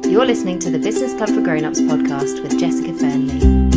You're listening to the Business Club for Grown-Ups podcast with Jessica Fernley.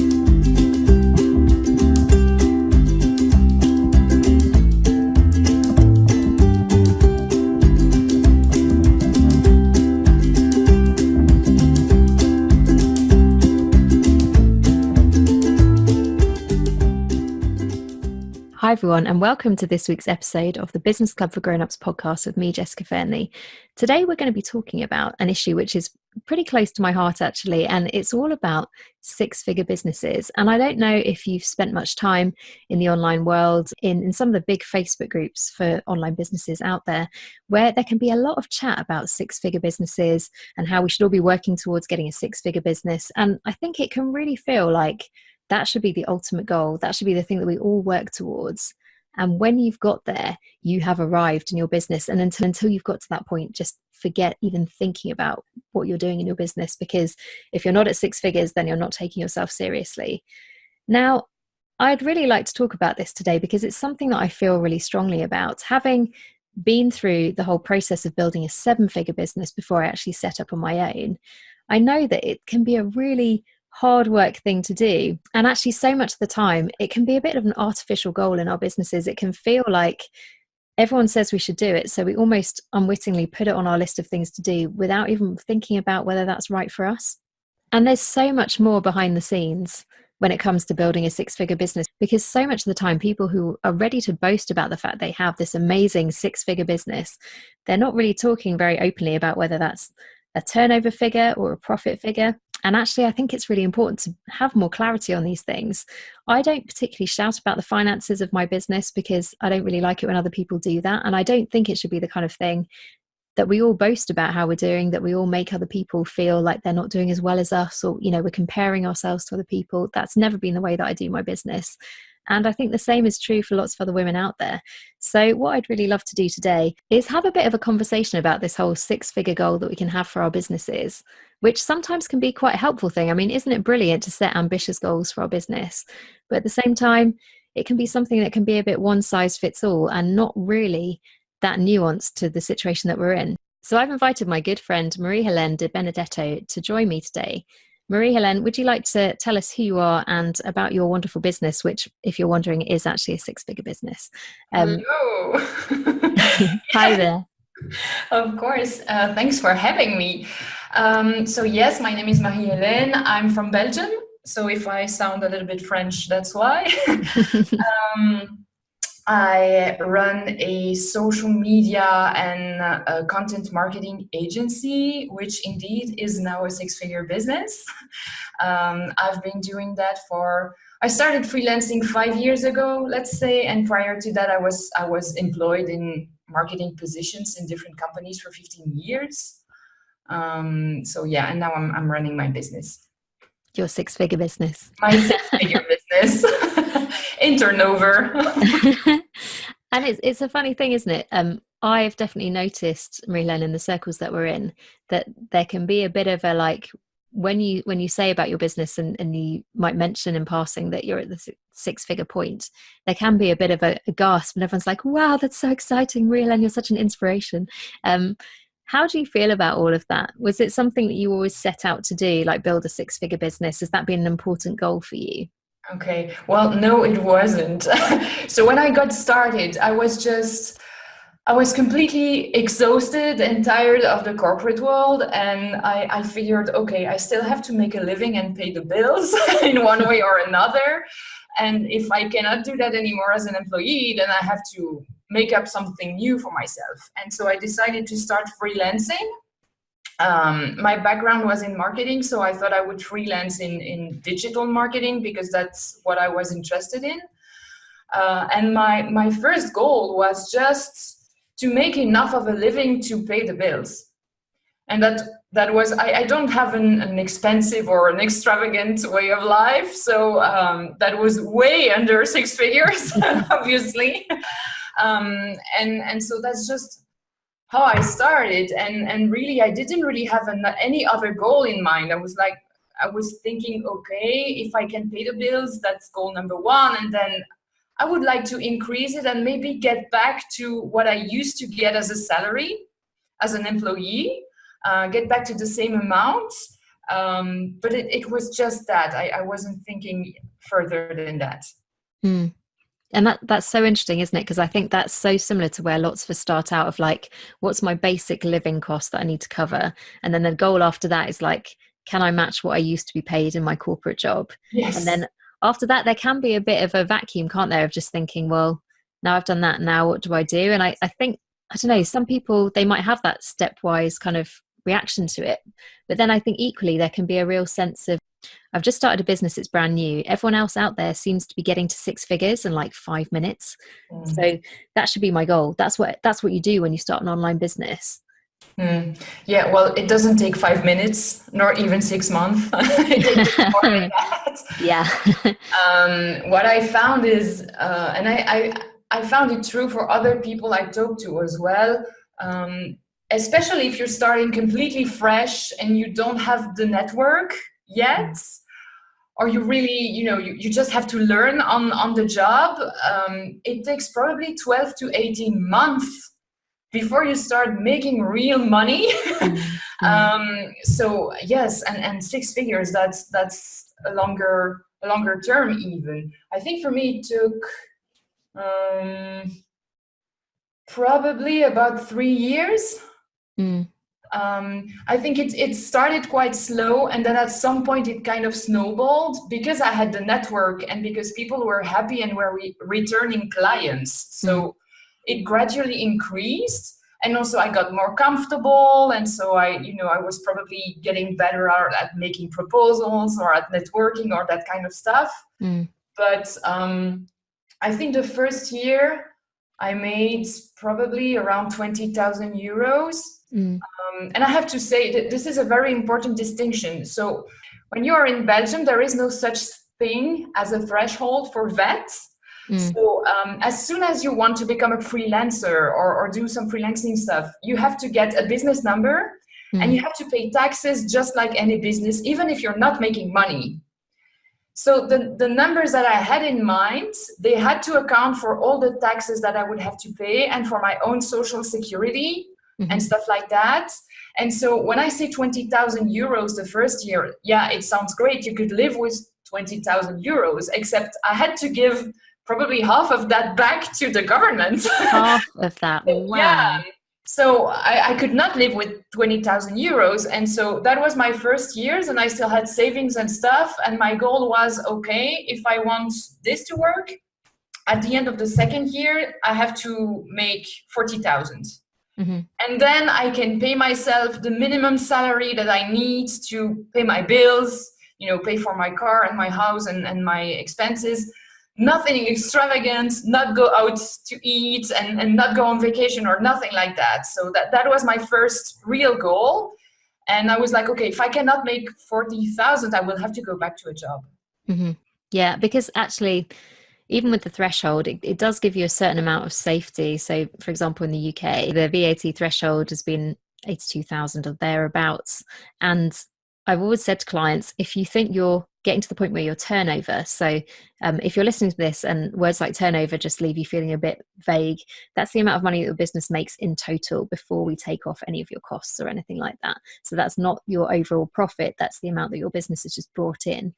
Hi everyone, and welcome to this week's episode of the Business Club for Grown-Ups podcast with me, Jessica Fernley. Today we're going to be talking about an issue which is pretty close to my heart actually, and it's all about six-figure businesses. And I don't know if you've spent much time in the online world, in some of the big Facebook groups for online businesses out there, where there can be a lot of chat about six-figure businesses and how we should all be working towards getting a six-figure business. And I think it can really feel like that should be the ultimate goal. That should be the thing that we all work towards. And when you've got there, you have arrived in your business. And until you've got to that point, just forget even thinking about what you're doing in your business, because if you're not at six figures, then you're not taking yourself seriously. Now, I'd really like to talk about this today because it's something that I feel really strongly about. Having been through the whole process of building a seven-figure business before I actually set up on my own, I know that it can be a really hard work thing to do. And actually so much of the time, it can be a bit of an artificial goal in our businesses. It can feel like everyone says we should do it, so we almost unwittingly put it on our list of things to do without even thinking about whether that's right for us. And there's so much more behind the scenes when it comes to building a six-figure business, because so much of the time people who are ready to boast about the fact they have this amazing six-figure business, they're not really talking very openly about whether that's a turnover figure or a profit figure. And actually, I think it's really important to have more clarity on these things. I don't particularly shout about the finances of my business because I don't really like it when other people do that. And I don't think it should be the kind of thing that we all boast about how we're doing, that we all make other people feel like they're not doing as well as us, or, you know, we're comparing ourselves to other people. That's never been the way that I do my business. And I think the same is true for lots of other women out there. So what I'd really love to do today is have a bit of a conversation about this whole six-figure goal that we can have for our businesses, which sometimes can be quite a helpful thing. I mean, isn't it brilliant to set ambitious goals for our business? But at the same time, it can be something that can be a bit one size fits all and not really that nuanced to the situation that we're in. So I've invited my good friend, Marie-Helene de Benedetto, to join me today. Marie-Helene, would you like to tell us who you are and about your wonderful business, which, if you're wondering, is actually a six-figure business? Hello. Hi there. Of course. Thanks for having me. So yes, my name is Marie-Helene. I'm from Belgium. So if I sound a little bit French, that's why. I run a social media and a content marketing agency, which indeed is now a six-figure business. I've been doing that I started freelancing 5 years ago, let's say, and prior to that, I was employed in marketing positions in different companies for 15 years. So yeah, and now I'm running my business. Your six-figure business. My six-figure business. In turnover. And it's a funny thing, isn't it? I've definitely noticed, Marie-Helene, in the circles that we're in, that there can be a bit of a like, when you say about your business and you might mention in passing that you're at the six-figure point, there can be a bit of a gasp and everyone's like, wow, that's so exciting, Marie-Helene, you're such an inspiration. How do you feel about all of that? Was it something that you always set out to do, like build a six-figure business? Has that been an important goal for you? Okay, well, no, it wasn't. So when I got started, I was completely exhausted and tired of the corporate world. And I figured, okay, I still have to make a living and pay the bills in one way or another. And if I cannot do that anymore as an employee, then I have to make up something new for myself. And so I decided to start freelancing. My background was in marketing, so I thought I would freelance in digital marketing because that's what I was interested in. And my first goal was just to make enough of a living to pay the bills. And that was, I don't have an expensive or an extravagant way of life. So that was way under six figures, obviously. And so that's just how I started. And really, I didn't really have any other goal in mind. I was thinking, okay, if I can pay the bills, that's goal number one. And then I would like to increase it and maybe get back to what I used to get as a salary, as an employee. get back to the same amount. But it was just that. I wasn't thinking further than that. Mm. And that's so interesting, isn't it? Because I think that's so similar to where lots of us start out of like, what's my basic living cost that I need to cover? And then the goal after that is like, can I match what I used to be paid in my corporate job? Yes. And then after that, there can be a bit of a vacuum, can't there, of just thinking, well, now I've done that, now what do I do? And I think, I don't know, some people, they might have that stepwise kind of reaction to it. But then I think equally there can be a real sense of, I've just started a business, it's brand new. Everyone else out there seems to be getting to 6 figures in like 5 minutes. So that should be my goal. That's what you do when you start an online business. Yeah, well, it doesn't take 5 minutes, nor even 6 months. It takes more than that. Yeah. What I found is, and I found it true for other people I talk to as well, especially if you're starting completely fresh and you don't have the network yet, or you really, you just have to learn on the job. It takes probably 12 to 18 months before you start making real money. So yes, and 6 figures, that's a longer term even. I think for me it took probably about 3 years. I think it started quite slow, and then at some point it kind of snowballed because I had the network and because people were happy and were returning clients. So it gradually increased, and also I got more comfortable, and so I was probably getting better at making proposals or at networking or that kind of stuff. But I think the first year I made probably around 20,000 euros. And I have to say that this is a very important distinction. So when you are in Belgium, there is no such thing as a threshold for vets. So as soon as you want to become a freelancer or do some freelancing stuff, you have to get a business number and you have to pay taxes just like any business, even if you're not making money. So the numbers that I had in mind, they had to account for all the taxes that I would have to pay and for my own social security and stuff like that. And so when I say 20,000 euros the first year, yeah, it sounds great. You could live with 20,000 euros, except I had to give probably half of that back to the government. Half of that, wow. Yeah. So I could not live with 20,000 euros. And so that was my first years, and I still had savings and stuff. And my goal was, okay, if I want this to work, at the end of the second year, I have to make 40,000. And then I can pay myself the minimum salary that I need to pay my bills, pay for my car and my house and my expenses. Nothing extravagant, not go out to eat and not go on vacation or nothing like that. So that was my first real goal. And I was like, okay, if I cannot make 40,000, I will have to go back to a job. Yeah, because actually, even with the threshold, it does give you a certain amount of safety. So, for example, in the UK, the VAT threshold has been 82,000 or thereabouts. And I've always said to clients, if you think you're getting to the point where your turnover, so if you're listening to this and words like turnover just leave you feeling a bit vague, that's the amount of money that your business makes in total before we take off any of your costs or anything like that. So that's not your overall profit, that's the amount that your business has just brought in,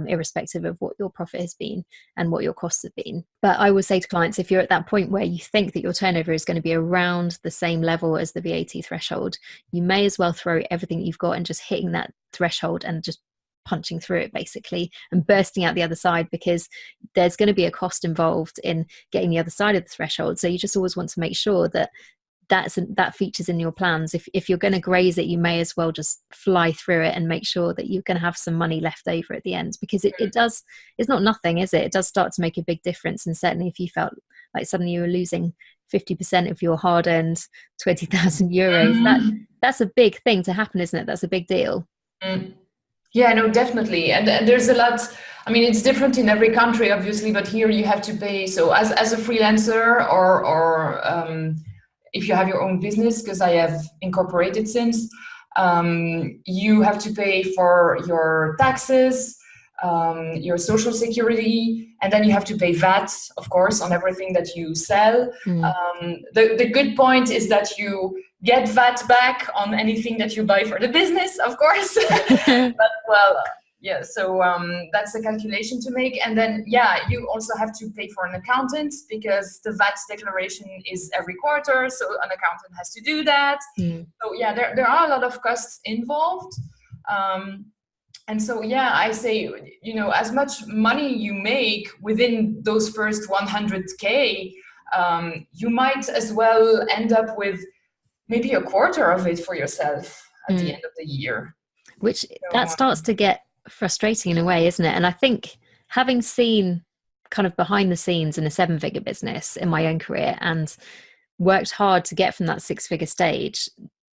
irrespective of what your profit has been and what your costs have been. But I would say to clients, if you're at that point where you think that your turnover is going to be around the same level as the VAT threshold, you may as well throw everything you've got and just hitting that threshold and just punching through it basically and bursting out the other side, because there's going to be a cost involved in getting the other side of the threshold. So you just always want to make sure that that features in your plans. If you're going to graze it, you may as well just fly through it and make sure that you're going to have some money left over at the end, because it's not nothing, is it? It does start to make a big difference. And certainly if you felt like suddenly you were losing 50% of your hard-earned 20,000 euros, that's a big thing to happen, isn't it? That's a big deal. Yeah, no, definitely. And there's a lot, I mean, it's different in every country, obviously, but here you have to pay. So as a freelancer or if you have your own business, because I have incorporated since, you have to pay for your taxes, your social security, and then you have to pay VAT, of course, on everything that you sell. The good point is that you get VAT back on anything that you buy for the business, of course. But well, yeah, so that's a calculation to make. And then, yeah, you also have to pay for an accountant because the VAT declaration is every quarter. So an accountant has to do that. So yeah, there are a lot of costs involved. And so, yeah, I say, as much money you make within those first 100K, you might as well end up with maybe a quarter of it for yourself at the end of the year. Which that starts to get frustrating in a way, isn't it? And I think having seen kind of behind the scenes in a 7-figure business in my own career and worked hard to get from that 6-figure stage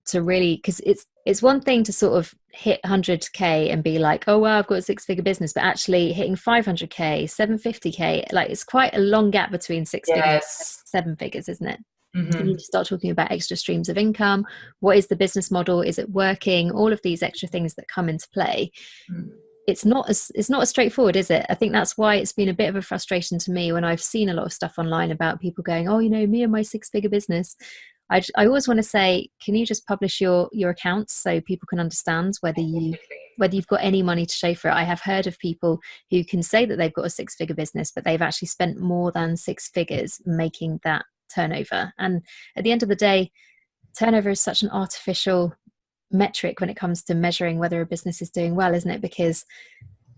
to really, because it's one thing to sort of hit 100K and be like, oh wow, I've got a 6-figure business, but actually hitting 500K, 750K, like it's quite a long gap between 6 figures and 7 figures, isn't it? You need to start talking about extra streams of income. What is the business model? Is it working? All of these extra things that come into play. It's not as straightforward, is it? I think that's why it's been a bit of a frustration to me when I've seen a lot of stuff online about people going, oh, me and my 6-figure business. I always want to say, can you just publish your accounts so people can understand whether you've got any money to show for it? I have heard of people who can say that they've got a 6-figure business, but they've actually spent more than 6 figures making that turnover. And at the end of the day, turnover is such an artificial metric when it comes to measuring whether a business is doing well, isn't it? Because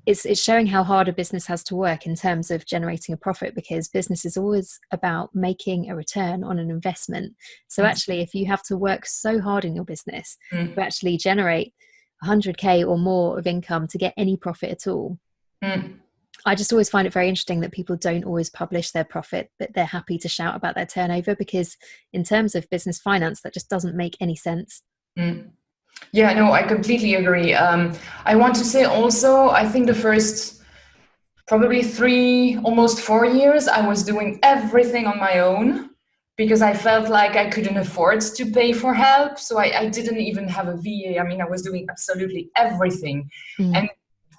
it's showing how hard a business has to work in terms of generating a profit, because business is always about making a return on an investment. So actually, if you have to work so hard in your business to actually generate 100K or more of income to get any profit at all, I just always find it very interesting that people don't always publish their profit, but they're happy to shout about their turnover, because in terms of business finance, that just doesn't make any sense. Yeah, no, I completely agree. I want to say also, I think the first probably 3, almost 4 years, I was doing everything on my own because I felt like I couldn't afford to pay for help. So I didn't even have a VA. I mean, I was doing absolutely everything. And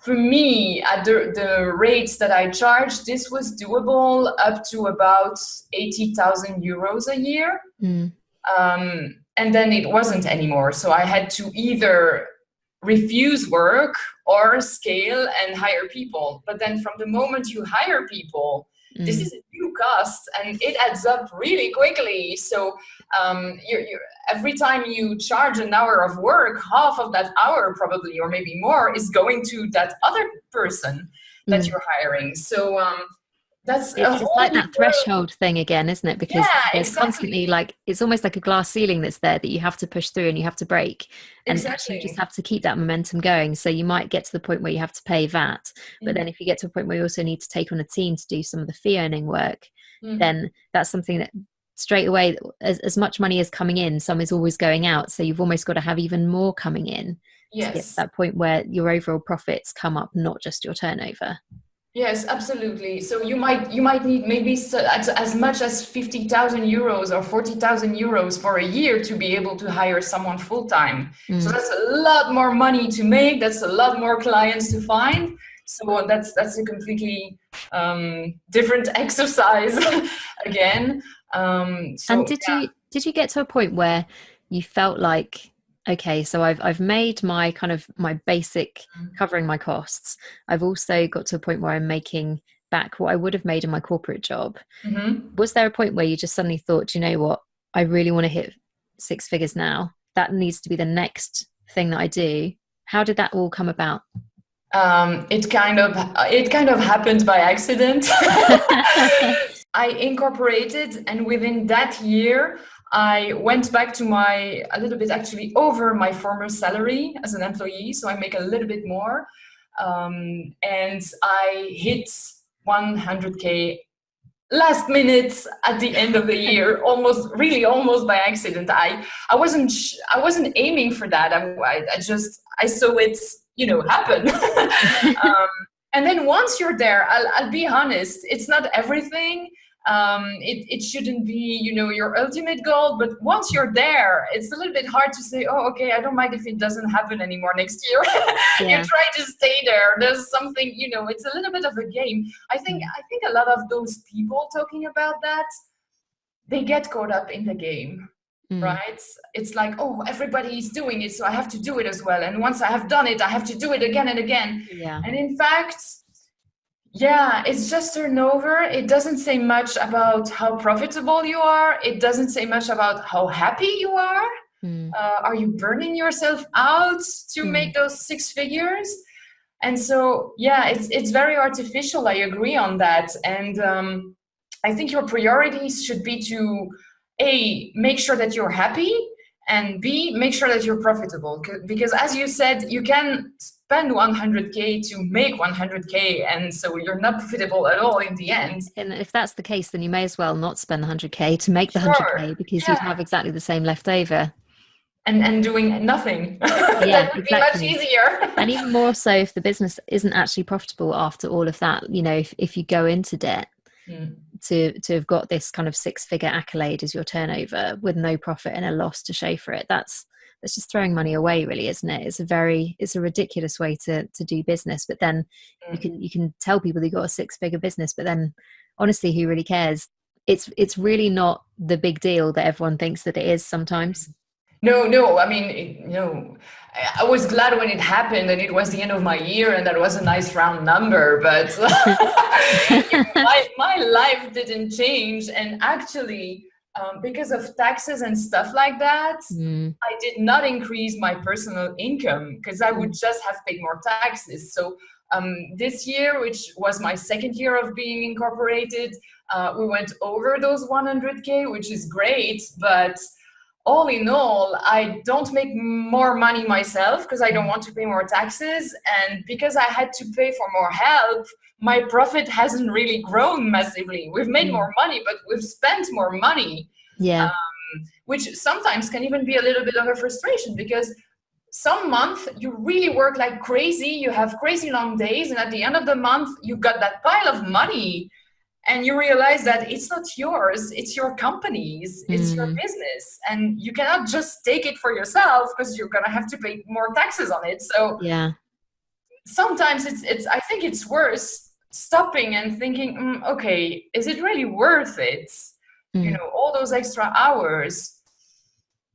for me, at the rates that I charged, this was doable up to about 80,000 euros a year. And then it wasn't anymore. So I had to either refuse work or scale and hire people. But then from the moment you hire people, this is a new cost and it adds up really quickly. So you're, every time you charge an hour of work, half of that hour probably, or maybe more, is going to that other person that you're hiring. So it's like that threshold thing again, isn't it? Because there's exactly. constantly like, it's almost like a glass ceiling that's there that you have to push through and you have to break. And actually you just have to keep that momentum going. So you might get to the point where you have to pay VAT, but then if you get to a point where you also need to take on a team to do some of the fee earning work, then that's something that straight away, as much money is coming in, some is always going out. So you've almost got to have even more coming in to get to that point where your overall profits come up, not just your turnover. Yes, absolutely. So you might need maybe as much as 50,000 euros or 40,000 euros for a year to be able to hire someone full time. So that's a lot more money to make. That's a lot more clients to find. So that's a completely different exercise again. And did you get to a point where you felt like, okay, so I've made my kind of my basic covering my costs. I've also got to a point where I'm making back what I would have made in my corporate job. Was there a point where you just suddenly thought, you know what, I really want to hit 6 figures now. That needs to be the next thing that I do. How did that all come about? It kind of happened by accident. I incorporated, and within that year, I went back to a little bit actually over my former salary as an employee. So I make a little bit more. And I hit 100K last minute at the end of the year, almost by accident. I wasn't aiming for that. I saw it, happen. And then once you're there, I'll be honest, it's not everything. It shouldn't be, your ultimate goal, but once you're there, it's a little bit hard to say, oh, okay, I don't mind if it doesn't happen anymore next year. You try to stay there. There's something, it's a little bit of a game. I think a lot of those people talking about that, they get caught up in the game. Mm. right? It's like, oh, everybody is doing it, so I have to do it as well. And once I have done it, I have to do it again and again. Yeah. And in fact, yeah, it's just turnover. It doesn't say much about how profitable you are. It doesn't say much about how happy you are. Mm. Are you burning yourself out to Mm. make those six figures? And so, yeah, it's very artificial. I agree on that. And I think your priorities should be to A, make sure that you're happy, and B, make sure that you're profitable. Because as you said, you can spend 100K to make 100K, and so you're not profitable at all in the end. And if that's the case, then you may as well not spend the 100K to make the Sure. 100K, because you'd Yeah. have exactly the same left over. And doing nothing. Yeah, That would be much exactly. easier. And even more so if the business isn't actually profitable after all of that, if you go into debt Mm. to have got this kind of six-figure accolade as your turnover with no profit and a loss to show for it, that's just throwing money away, really, isn't it? It's a ridiculous way to do business. But then you can tell people they got a six-figure business, but then honestly, who really cares? It's really not the big deal that everyone thinks that it is sometimes. No. I mean, I was glad when it happened and it was the end of my year and that was a nice round number. But my life didn't change. And actually, because of taxes and stuff like that, Mm. I did not increase my personal income because I would just have paid more taxes. So this year, which was my second year of being incorporated, we went over those 100K, which is great. But all in all, I don't make more money myself because I don't want to pay more taxes. And because I had to pay for more help, my profit hasn't really grown massively. We've made more money, but we've spent more money. Yeah. Which sometimes can even be a little bit of a frustration because some month you really work like crazy, you have crazy long days, and at the end of the month, you got that pile of money. And you realize that it's not yours, it's your company's, it's your business. And you cannot just take it for yourself because you're going to have to pay more taxes on it. So Yeah. sometimes I think it's worth stopping and thinking, okay, is it really worth it? All those extra hours.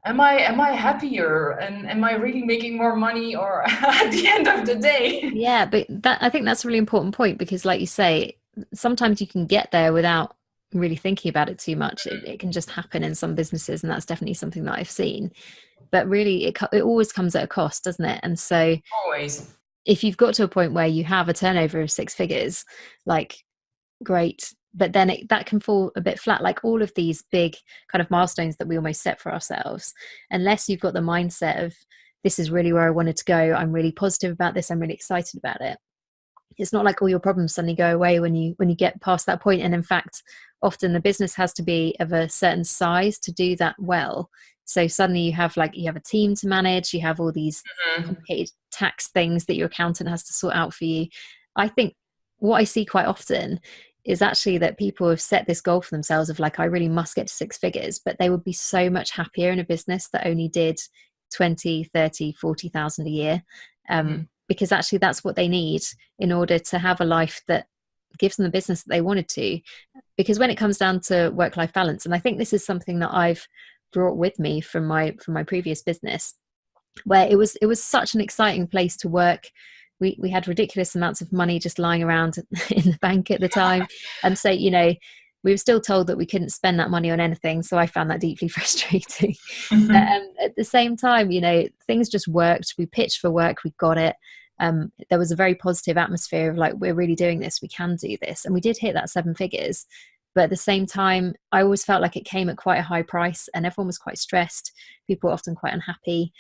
Am I happier and am I really making more money or at the end of the day? Yeah, but I think that's a really important point because, like you say, sometimes you can get there without really thinking about it too much. It can just happen in some businesses, and that's definitely something that I've seen. But really, it always comes at a cost, doesn't it? And so, Always. if you've got to a point where you have a turnover of six figures, like, great, but then that can fall a bit flat. Like all of these big kind of milestones that we almost set for ourselves, unless you've got the mindset of, this is really where I wanted to go, I'm really positive about this, I'm really excited about it, it's not like all your problems suddenly go away when you get past that point. And in fact, often the business has to be of a certain size to do that well. So suddenly you have a team to manage, you have all these complicated tax things that your accountant has to sort out for you. I think what I see quite often is actually that people have set this goal for themselves of like, I really must get to six figures, but they would be so much happier in a business that only did 20, 30, 40,000 a year. Because actually that's what they need in order to have a life that gives them the business that they wanted to. Because when it comes down to work-life balance, and I think this is something that I've brought with me from my previous business, where it was such an exciting place to work. We had ridiculous amounts of money just lying around in the bank at the time. And so, we were still told that we couldn't spend that money on anything. So I found that deeply frustrating. At the same time, things just worked. We pitched for work, we got it. There was a very positive atmosphere of like, we're really doing this, we can do this. And we did hit that seven figures. But at the same time, I always felt like it came at quite a high price and everyone was quite stressed. People were often quite unhappy,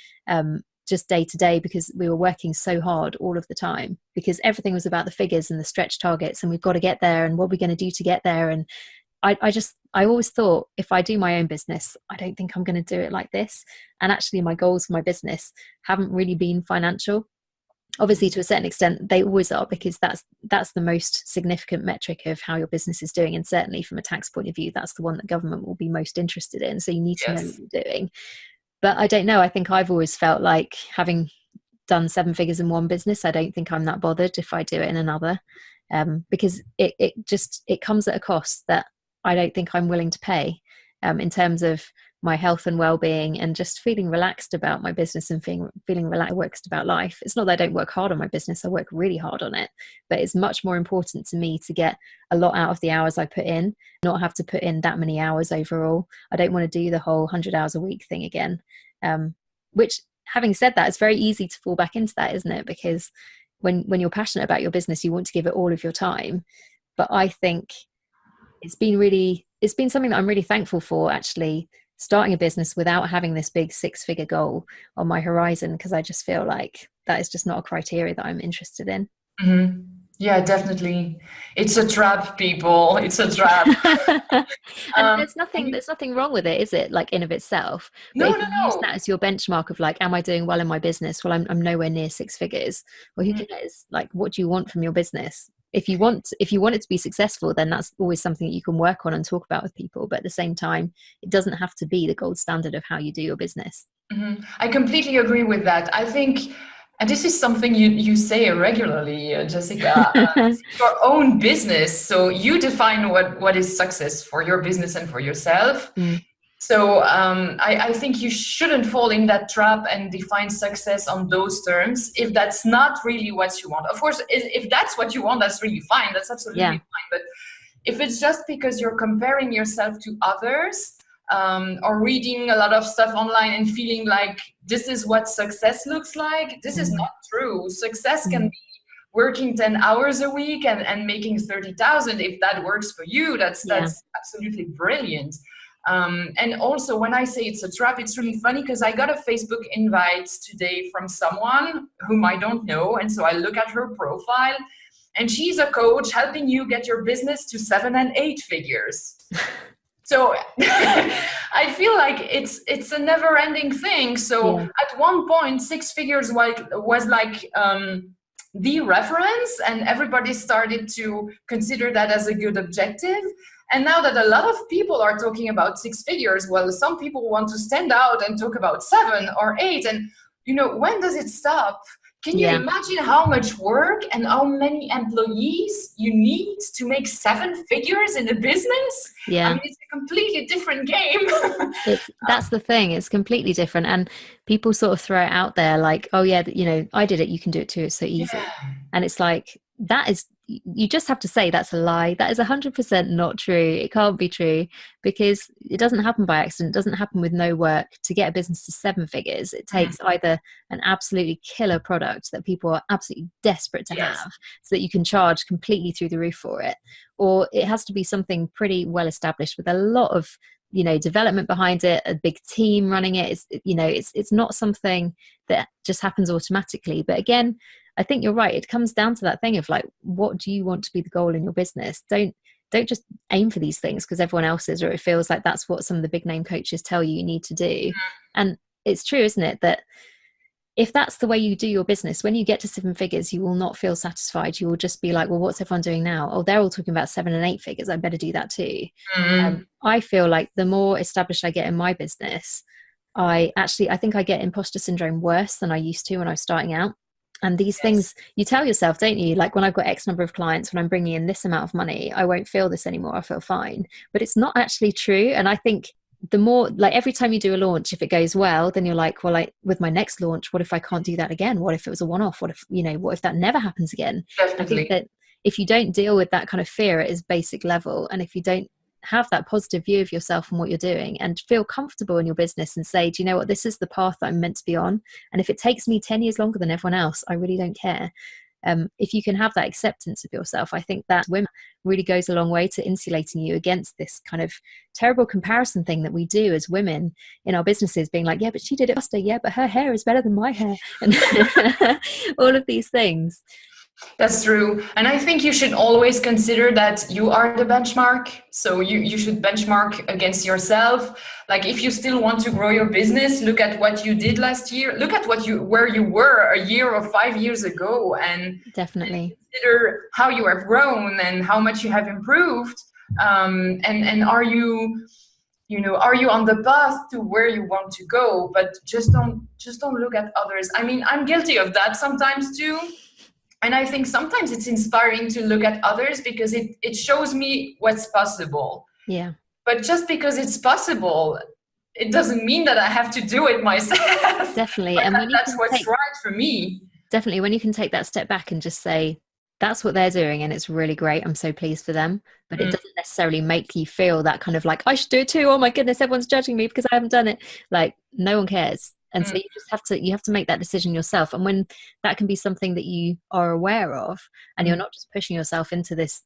just day to day, because we were working so hard all of the time, because everything was about the figures and the stretch targets and we've got to get there and what we're going to do to get there. And I always thought, if I do my own business, I don't think I'm going to do it like this. And actually my goals for my business haven't really been financial. Obviously, to a certain extent, they always are, because that's the most significant metric of how your business is doing. And certainly from a tax point of view, that's the one that government will be most interested in. So you need to know what you're doing. But I don't know. I think I've always felt like, having done seven figures in one business, I don't think I'm that bothered if I do it in another, because it comes at a cost that I don't think I'm willing to pay, in terms of my health and well-being, and just feeling relaxed about my business and feeling relaxed about life. It's not that I don't work hard on my business, I work really hard on it, but it's much more important to me to get a lot out of the hours I put in, not have to put in that many hours overall. I don't want to do the whole 100 hours a week thing again, which, having said that, it's very easy to fall back into that, isn't it? Because when you're passionate about your business, you want to give it all of your time. But I think it's been something that I'm really thankful for, actually, starting a business without having this big 6-figure goal on my horizon, because I just feel like that is just not a criteria that I'm interested in. Mm-hmm. Yeah, definitely. It's a trap, people. It's a trap. And there's nothing wrong with it, is it? Like, in of itself. But No, if no, you use no. that as your benchmark of like, am I doing well in my business? Well, I'm nowhere near 6 figures. Well, who cares? Like, what do you want from your business? If you want it to be successful, then that's always something that you can work on and talk about with people. But at the same time, it doesn't have to be the gold standard of how you do your business. Mm-hmm. I completely agree with that. I think, and this is something you say regularly, Jessica, this is your own business. So you define what is success for your business and for yourself. Mm. So I think you shouldn't fall in that trap and define success on those terms if that's not really what you want. Of course, if that's what you want, that's really fine. That's absolutely fine. But if it's just because you're comparing yourself to others, or reading a lot of stuff online and feeling like this is what success looks like, this is not true. Success can be working 10 hours a week and making 30,000. If that works for you, that's absolutely brilliant. And also, when I say it's a trap, it's really funny because I got a Facebook invite today from someone whom I don't know. And so I look at her profile, and she's a coach helping you get your business to 7 and 8 figures. So I feel like it's a never-ending thing. So at one point, 6 figures was like the reference, and everybody started to consider that as a good objective. And now that a lot of people are talking about 6 figures, well, some people want to stand out and talk about 7 or 8. And, when does it stop? Can you imagine how much work and how many employees you need to make 7 figures in a business? Yeah. I mean, it's a completely different game. That's the thing. It's completely different. And people sort of throw it out there like, oh yeah, I did it. You can do it too. It's so easy. Yeah. And it's like, you just have to say that's a lie. That is 100% not true. It can't be true, because it doesn't happen by accident. It doesn't happen with no work. To get a business to 7 figures, it takes either an absolutely killer product that people are absolutely desperate to have, so that you can charge completely through the roof for it, or it has to be something pretty well established with a lot of development behind it, a big team running it. It's not something that just happens automatically. But again, I think you're right. It comes down to that thing of like, what do you want to be the goal in your business? Don't just aim for these things because everyone else is, or it feels like that's what some of the big name coaches tell you need to do. And it's true, isn't it, that if that's the way you do your business, when you get to 7 figures, you will not feel satisfied. You will just be like, well, what's everyone doing now? Oh, they're all talking about 7 and 8 figures. I better do that too. I feel like the more established I get in my business, I think I get imposter syndrome worse than I used to when I was starting out. And these things you tell yourself, don't you? Like, when I've got X number of clients, when I'm bringing in this amount of money, I won't feel this anymore. I feel fine. But it's not actually true. And I think the more, like, every time you do a launch, if it goes well, then you're like, well, with my next launch, what if I can't do that again? What if it was a one-off? What if that never happens again? Definitely. I think that if you don't deal with that kind of fear at its basic level, and if you don't have that positive view of yourself and what you're doing, and feel comfortable in your business and say, do you know what, this is the path that I'm meant to be on, and if it takes me 10 years longer than everyone else, I really don't care. If you can have that acceptance of yourself, I think that women really goes a long way to insulating you against this kind of terrible comparison thing that we do as women in our businesses, being like, yeah, but she did it faster, yeah, but her hair is better than my hair, and all of these things. That's true. And I think you should always consider that you are the benchmark. So you should benchmark against yourself. Like, if you still want to grow your business, look at what you did last year. Look at where you were a year or 5 years ago, and definitely consider how you have grown and how much you have improved. And are you on the path to where you want to go? But just don't look at others. I mean, I'm guilty of that sometimes too. And I think sometimes it's inspiring to look at others because it shows me what's possible. Yeah. But just because it's possible, it doesn't mean that I have to do it myself. Definitely. But And when you that's can what's take right for me. definitely when you can take that step back and just say, that's what they're doing and it's really great. I'm so pleased for them. But it Mm, doesn't necessarily make you feel that kind of like, I should do it too. Oh my goodness, everyone's judging me because I haven't done it. Like no one cares. And mm, so you have to make that decision yourself. And when that can be something that you are aware of and you're mm, not just pushing yourself into this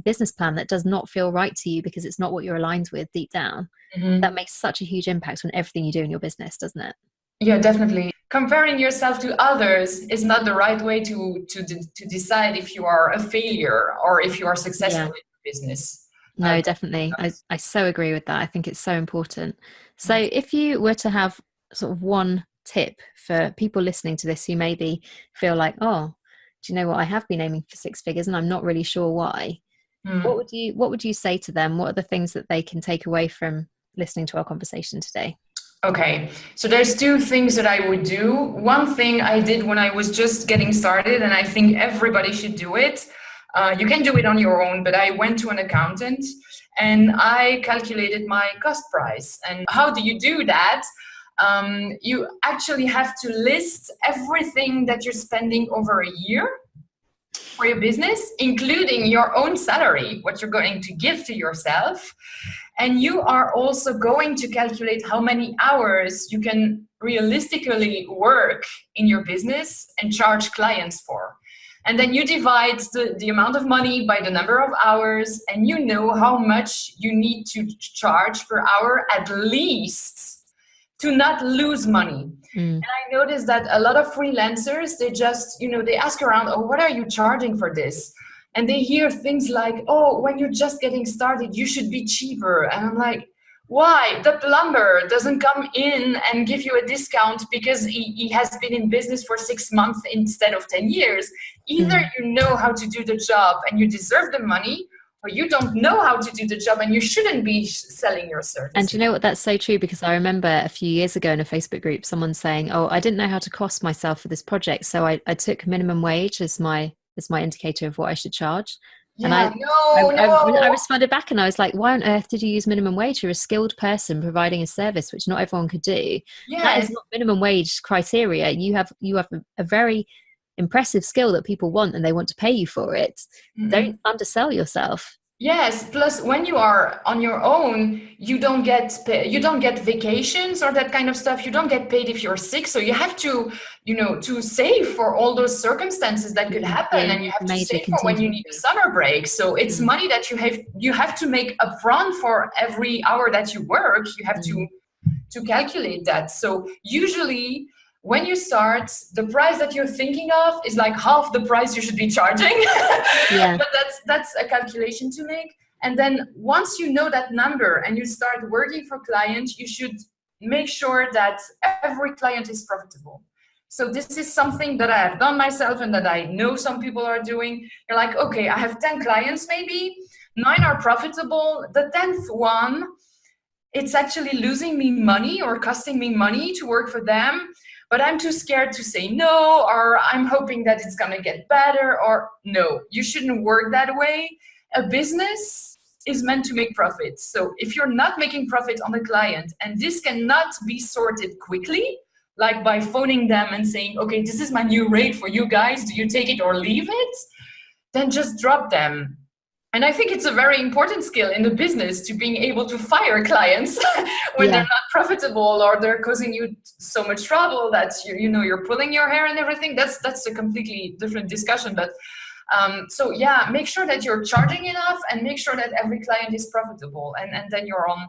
business plan that does not feel right to you because it's not what you're aligned with deep down, that mhm. makes such a huge impact on everything you do in your business, doesn't it? Yeah, definitely. Comparing yourself to others is not the right way to decide if you are a failure or if you are successful Yeah. in your business. No, definitely. I so agree with that. I think it's so important. So, if you were to have sort of one tip for people listening to this who maybe feel like, oh, do you know what? I have been aiming for six figures and I'm not really sure why. Mm. What would you say to them? What are the things that they can take away from listening to our conversation today? Okay, so there's two things that I would do. One thing I did when I was just getting started, and I think everybody should do it. You can do it on your own, but I went to an accountant and I calculated my cost price. And how do you do that? You actually have to list everything that you're spending over a year for your business, including your own salary, what you're going to give to yourself. And you are also going to calculate how many hours you can realistically work in your business and charge clients for. And then you divide the amount of money by the number of hours, and you know how much you need to charge per hour at least to not lose money. Mm, And I noticed that a lot of freelancers, they just, they ask around, oh, what are you charging for this? And they hear things like, oh, when you're just getting started, you should be cheaper. And I'm like, why? The plumber doesn't come in and give you a discount because he has been in business for 6 months instead of 10 years. Either mm. you know how to do the job and you deserve the money, or you don't know how to do the job and you shouldn't be selling your And do services. you know what? That's so true because I remember a few years ago in a Facebook group, someone saying, "Oh, I didn't know how to cost myself for this project, so I took minimum wage as my indicator of what I should charge." And Yeah, no, I no. responded back and I was like, "Why on earth did you use minimum wage? You're a skilled person providing a service which not everyone could do. That is Yes. not minimum wage criteria. You have a very impressive skill that people want and they want to pay you for it. Don't Mm-mm. undersell yourself." Yes. Plus, when you are on your own, you don't get vacations or that kind of stuff. You don't get paid if you're sick. So you have to save for all those circumstances that could Yeah, happen, you and you need have to major save for when you need a contingency. summer break. So it's Mm, money that you have to make upfront for every hour that you work. You have mm. to calculate that. So usually when you start, the price that you're thinking of is like half the price you should be charging. Yeah. But that's a calculation to make. And then once you know that number and you start working for clients, you should make sure that every client is profitable. So this is something that I have done myself and that I know some people are doing. You're like, okay, I have 10 clients maybe, 9 are profitable. The 10th one, it's actually losing me money or costing me money to work for them, but I'm too scared to say no, or I'm hoping that it's going to get better. Or no, you shouldn't work that way. A business is meant to make profits. So if you're not making profit on the client, and this cannot be sorted quickly, like by phoning them and saying, okay, this is my new rate for you guys, do you take it or leave it? Then just drop them. And I think it's a very important skill in the business to being able to fire clients when they're Yeah. not profitable or they're causing you so much trouble that you're pulling your hair and everything. That's a completely different discussion. But so yeah, make sure that you're charging enough and make sure that every client is profitable, and then you're on.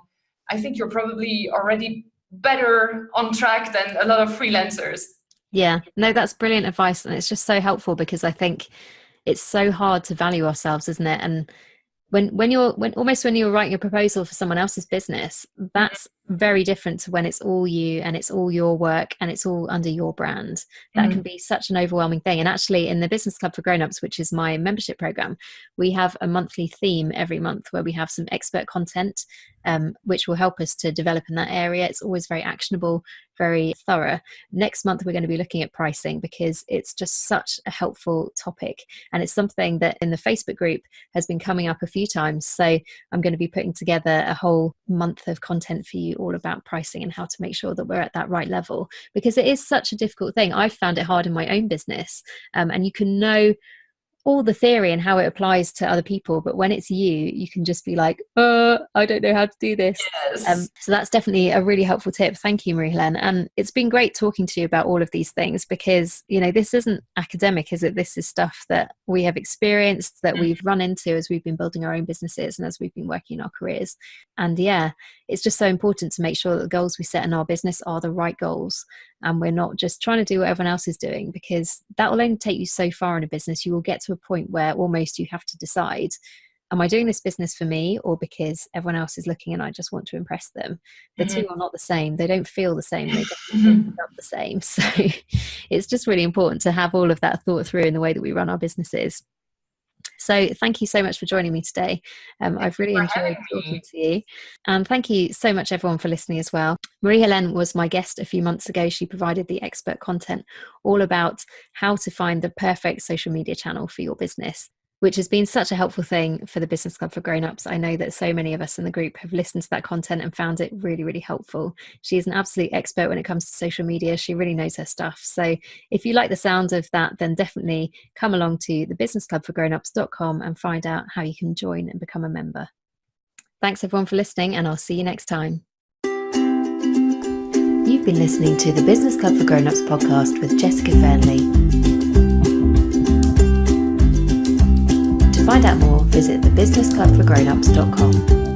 I think you're probably already better on track than a lot of freelancers. Yeah, no, that's brilliant advice. And it's just so helpful because I think it's so hard to value ourselves, isn't it? And when you're writing a proposal for someone else's business, that's very different to when it's all you and it's all your work and it's all under your brand. That can Mhm. be such an overwhelming thing. And actually in the Business Club for Grownups, which is my membership program, we have a monthly theme every month where we have some expert content, which will help us to develop in that area. It's always very actionable, very thorough. Next month we're going to be looking at pricing because it's just such a helpful topic, and it's something that in the Facebook group has been coming up a few times. So I'm going to be putting together a whole month of content for you be all about pricing and how to make sure that we're at that right level, because it is such a difficult thing. I've found it hard in my own business, and you can know all the theory and how it applies to other people, but when it's you can just be like, I don't know how to do this. Yes. So that's definitely a really helpful tip. Thank you, Marie-Helene. And it's been great talking to you about all of these things, because this isn't academic, is it? This is stuff that we have experienced, that we've run into as we've been building our own businesses and as we've been working in our careers. And it's just so important to make sure that the goals we set in our business are the right goals, and we're not just trying to do what everyone else is doing, because that will only take you so far in a business. You will get to a point where almost you have to decide, am I doing this business for me, or because everyone else is looking and I just want to impress them? The two are not the same. They don't feel the same. They don't feel the same. So it's just really important to have all of that thought through in the way that we run our businesses. So thank you so much for joining me today. I've really enjoyed talking to you. And thank you so much, everyone, for listening as well. Marie-Helene was my guest a few months ago. She provided the expert content all about how to find the perfect social media channel for your business, which has been such a helpful thing for the Business Club for Grown-Ups. I know that so many of us in the group have listened to that content and found it really, really helpful. She is an absolute expert when it comes to social media. She really knows her stuff. So if you like the sound of that, then definitely come along to thebusinessclubforgrownups.com and find out how you can join and become a member. Thanks everyone for listening, and I'll see you next time. You've been listening to the Business Club for Grown-Ups podcast with Jessica Fernley. To find out more, visit thebusinessclubforgrownups.com.